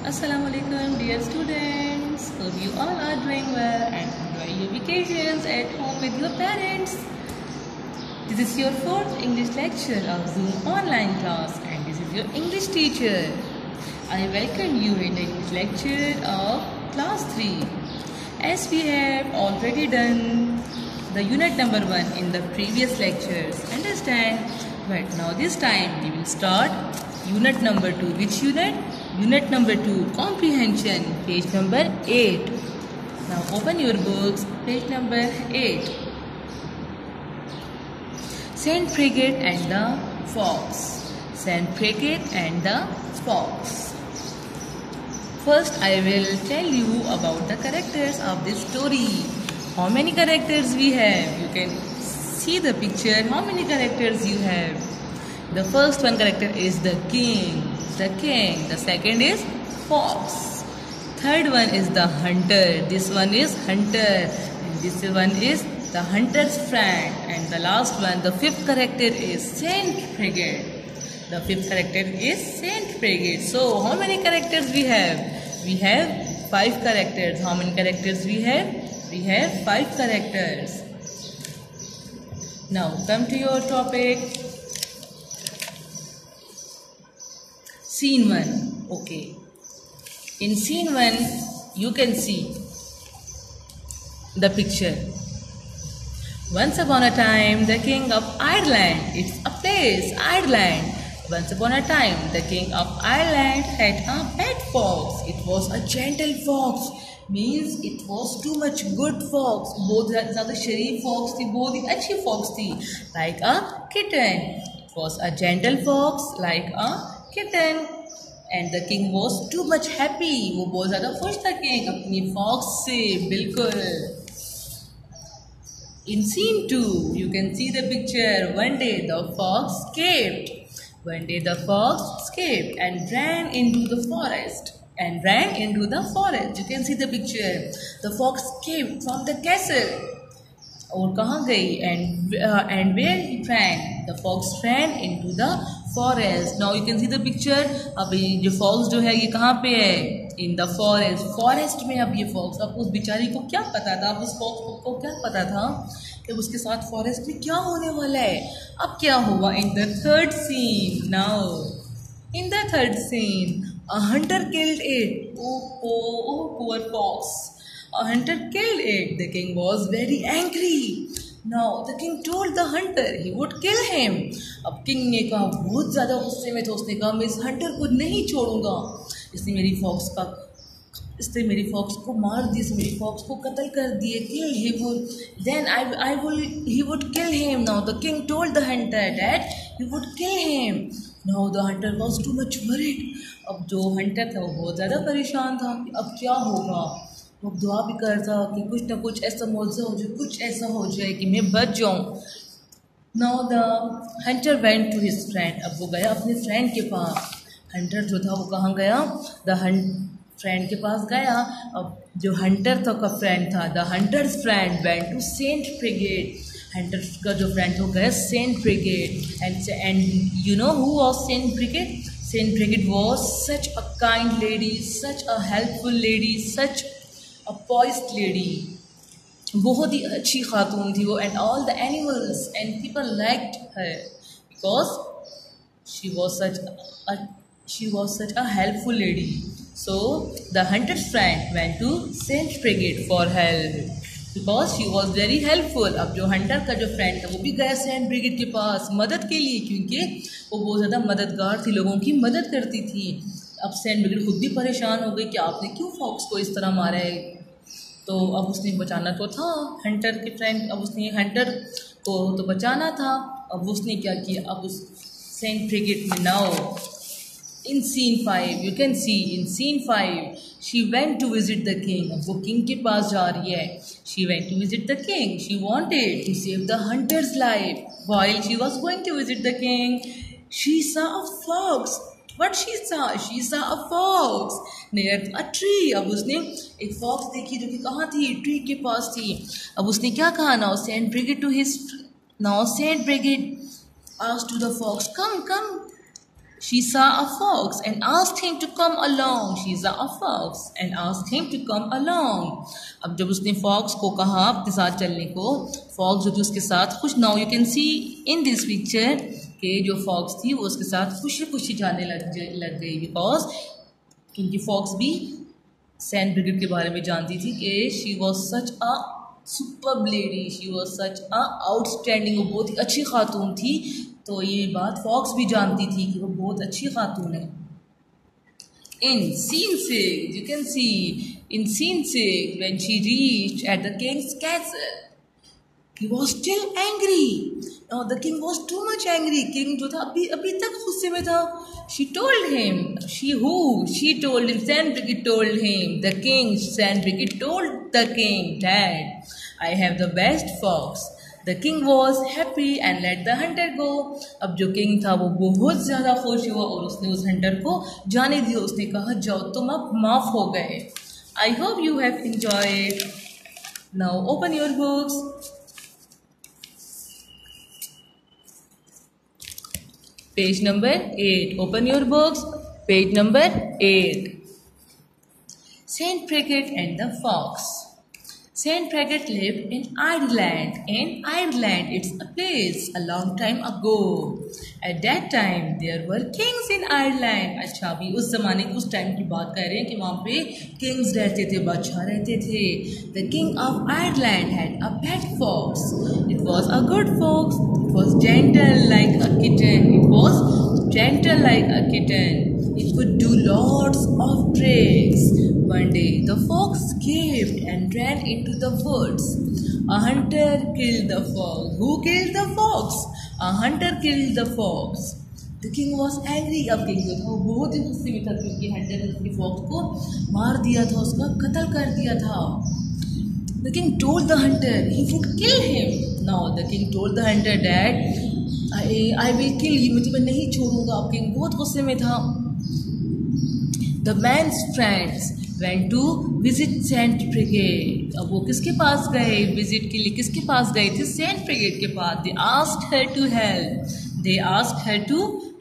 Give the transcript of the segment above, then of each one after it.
Assalamualaikum dear students. Hope you all are doing well and enjoy your vacations at home with your parents. This is your fourth English lecture of Zoom online class and this is your English teacher. I welcome you in the English lecture of class 3. As we have already done the unit number 1 in the previous lectures, understand? But now this time we will start unit number 2. Which unit? Unit number 2, comprehension, page number 8. Now open your books, page number 8. Saint Frigate and the Fox. Saint Frigate and the Fox. First I will tell you about the characters of this story. How many characters we have? You can see the picture. How many characters you have? The first one character is the king. The king. The second is fox. Third one is the hunter. This one is hunter. And this one is the hunter's friend. And the last one, the fifth character is Saint Frigate. The fifth character is Saint Frigate. So how many characters we have? We have 5 characters. How many characters we have? We have 5 characters. Now come to your topic. Scene 1. Okay. In scene 1, you can see the picture. Once upon a time, the king of Ireland. It's a place, Ireland. Once upon a time, the king of Ireland had a pet fox. It was a gentle fox. Means it was too much good fox. बहुत ज़्यादा शरीफ fox थी, बहुत ही अच्छी fox थी. Like a kitten. It was a gentle fox, like a kitten. And the king was too much happy. वो बहुत ज़्यादा खुश था king अपनी fox से, बिल्कुल. In scene 2, you can see the picture. One day the fox escaped. One day the fox escaped and ran into the forest. You can see the picture. The fox escaped from the castle. और कहाँ गई? And where he ran? The fox ran into the forest. Now you can see the picture. अब ये fox जो है ये कहाँ पे है? In the forest. Forest में अब ये fox. अब उस बेचारी को क्या पता था? अब उस fox को क्या पता था कि उसके साथ forest में क्या होने वाला है? अब क्या हुआ? In the third scene. Now in the third scene, a hunter killed it. Oh, poor fox. A hunter killed it. The king was very angry. Now the king told the hunter he would kill him. अब king ने कहा, बहुत ज़्यादा गुस्से में था, उसने कहा मैं इस hunter को नहीं छोड़ूंगा. इसने मेरी fox को मार दिया, इसने मेरी fox को कत्ल कर दिए. Kill him. Then he would kill him. Now the king told the hunter that he would kill him. Now the hunter was too much worried. अब जो hunter था वो बहुत ज़्यादा परेशान था कि अब क्या होगा. वो दुआ भी करता कि कुछ ना कुछ ऐसा मौजूद हो जाए, कुछ ऐसा हो जाए कि मैं बच जाऊँ. Now the hunter went to his friend. अब वो गया अपने friend के पास. Hunter जो था वो कहाँ गया? The friend के पास गया. अब जो hunter का friend था, the hunter's friend went to Saint Frigate. Hunter का जो friend था वो गया Saint Frigate. And you know who was Saint Frigate? Saint Frigate was such a kind lady, such a helpful lady, such a poised lady. बहुत ही अच्छी खातून थी वो. And all the animals and people liked her because she was such a helpful lady. So the hunter's friend went to Saint Frigate for help because she was very helpful. अब जो hunter का जो friend था वो भी गया Saint Frigate के पास मदद के लिए, क्योंकि वो बहुत ज़्यादा मददगार थी, लोगों की मदद करती थी. अब Saint Frigate खुद भी परेशान हो गई कि आपने क्यों fox को इस तरह मारा है. तो अब उसने बचाना तो था hunter के friend. अब उसने hunter को तो बचाना था. अब उसने क्या किया? अब उस Saint Frigate में now in scene 5 you can see in scene 5 she went to visit the king. अब वो king के पास जा रही है. She went to visit the king. She wanted to save the hunter's life. While she was going to visit the king, she saw a fox. What she saw? She saw a fox near a tree. अब उसने एक fox देखी जो कि कहाँ थी? Tree के पास थी. अब उसने क्या कहा? Now Saint Frigate asked to the fox, come. She saw a fox and asked him to come along. She saw a fox and asked him to come along. अब जब उसने फॉक्स को कहा अपने साथ चलने को, फॉक्स जो थी उसके साथ खुश. Now you can see in this picture कि जो फॉक्स थी वो उसके साथ खुशी खुशी जाने लग गई, बिकॉज क्योंकि फॉक्स भी सैंड ब्रिगेड के बारे में जानती थी कि she was such a super lady, she was such a outstanding, वो बहुत ही अच्छी खातून थी. तो ये बात फॉक्स भी जानती थी कि वो बहुत अच्छी खातून है. In scene 6, you can see in scene 6 when she reached at the king's castle, he was still angry. Now the king was too much angry. King जो था अभी तक गुस्से में था. She told him, she told him, Sandbridget told him, the king, Sandbridget told the king that I have the best fox. The king was happy and let the hunter go. अब जो king था वो बहुत ज़्यादा खुश हुआ और उसने उस हंटर को जाने दिया. उसने कहा जाओ तुम अब माफ़ हो गए. I hope you have enjoyed. Now open your books. Page number 8. Open your books. Page number 8. Saint Bridget and the Fox. Saint Bridget lived in Ireland. In Ireland, it's a place a long time ago. At that time, there were kings in Ireland. अच्छा अभी उस ज़माने की उस time की बात कर रहे हैं कि वहाँ पे kings रहते थे, बादशाह रहते थे. The king of Ireland had a pet fox. It was a good fox. It was gentle like a kitten. It was gentle like a kitten. It could do lots of tricks. One day, the fox escaped and ran into the woods. A hunter killed the fox. Who killed the fox? A hunter killed the fox. The king was angry. अब king जो था वो बहुत ही गुस्से में था क्योंकि Hunter ने उसकी फॉक्स को मार दिया था, उसका कत्ल कर दिया था. The king told the hunter he would kill him. Now the king told the hunter that I will kill you. मैं तुम्हें नहीं छोड़ूंगा. अब king बहुत गुस्से में था. The man's friends went to visit Saint Bridget. अब वो किसके पास गए विजिट के लिए? किसके पास गए थे? Saint Bridget के पास. They asked her to help. They asked her to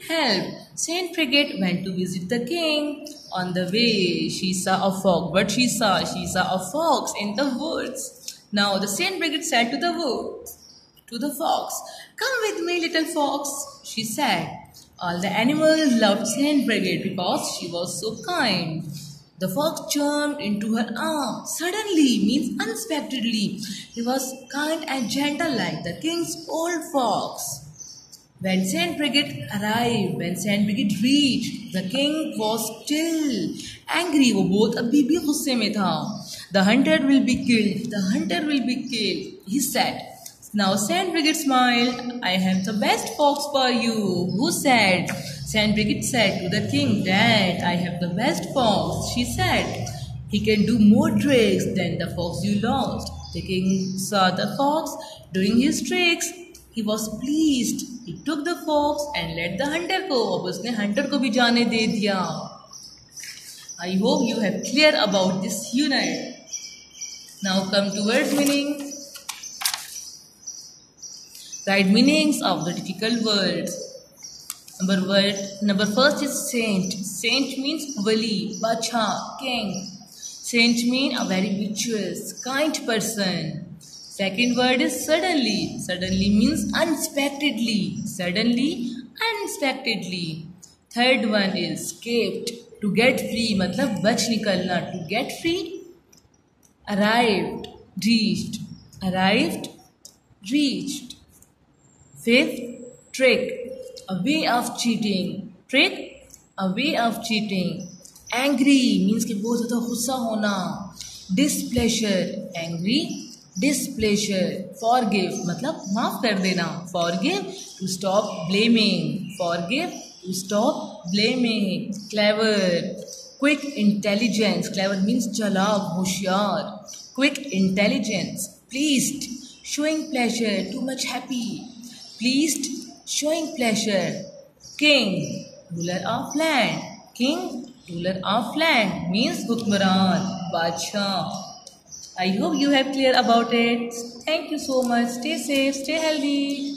help. Saint Bridget went to visit the king. On the way, she saw a fox. What she saw? She saw a fox in the woods. Now the Saint Bridget said to the woods, to the fox, "Come with me, little fox," she said. All the animals loved Saint Bridget because she was so kind. The fox jumped into her arms. Suddenly means unexpectedly. He was kind and gentle like the king's old fox. When Saint Bridget arrived, when Saint Bridget reached, the king was still angry. वो बहुत अभी भी गुस्से में था. The hunter will be killed. The hunter will be killed, he said. Now Saint Bridget smiled. I have the best fox for you. Who said? Saint Bridget said to the king that I have the best fox. She said, he can do more tricks than the fox you lost. The king saw the fox doing his tricks. He was pleased. He took the fox and let the hunter go. अब उसने hunter को भी जाने दे दिया. I hope you have clear about this unit. Now come to word meaning. Write meanings of the difficult words. Number first is saint. Saint means wali, bacha, king. Saint means a very virtuous, kind person. Second word is suddenly. Suddenly means unexpectedly. Suddenly, unexpectedly. Third one is escaped. To get free मतलब बच निकलना. To get free. Arrived, reached. Arrived, reached. Fifth, trick. A way of cheating. Trick, a way of cheating. Angry means कि बहुत ज़्यादा गुस्सा होना. Displeasure, angry, displeasure. Forgive मतलब माफ़ कर देना. Forgive, to stop blaming. Forgive, to stop blaming. Clever, quick intelligence. Clever means चालाक, होशियार. Quick intelligence. Pleased, showing pleasure, too much happy. Pleased, showing pleasure. King, ruler of land. King, ruler of land means hukmran, Badshah. I hope you have clear about it. Thank you so much. Stay safe, stay healthy.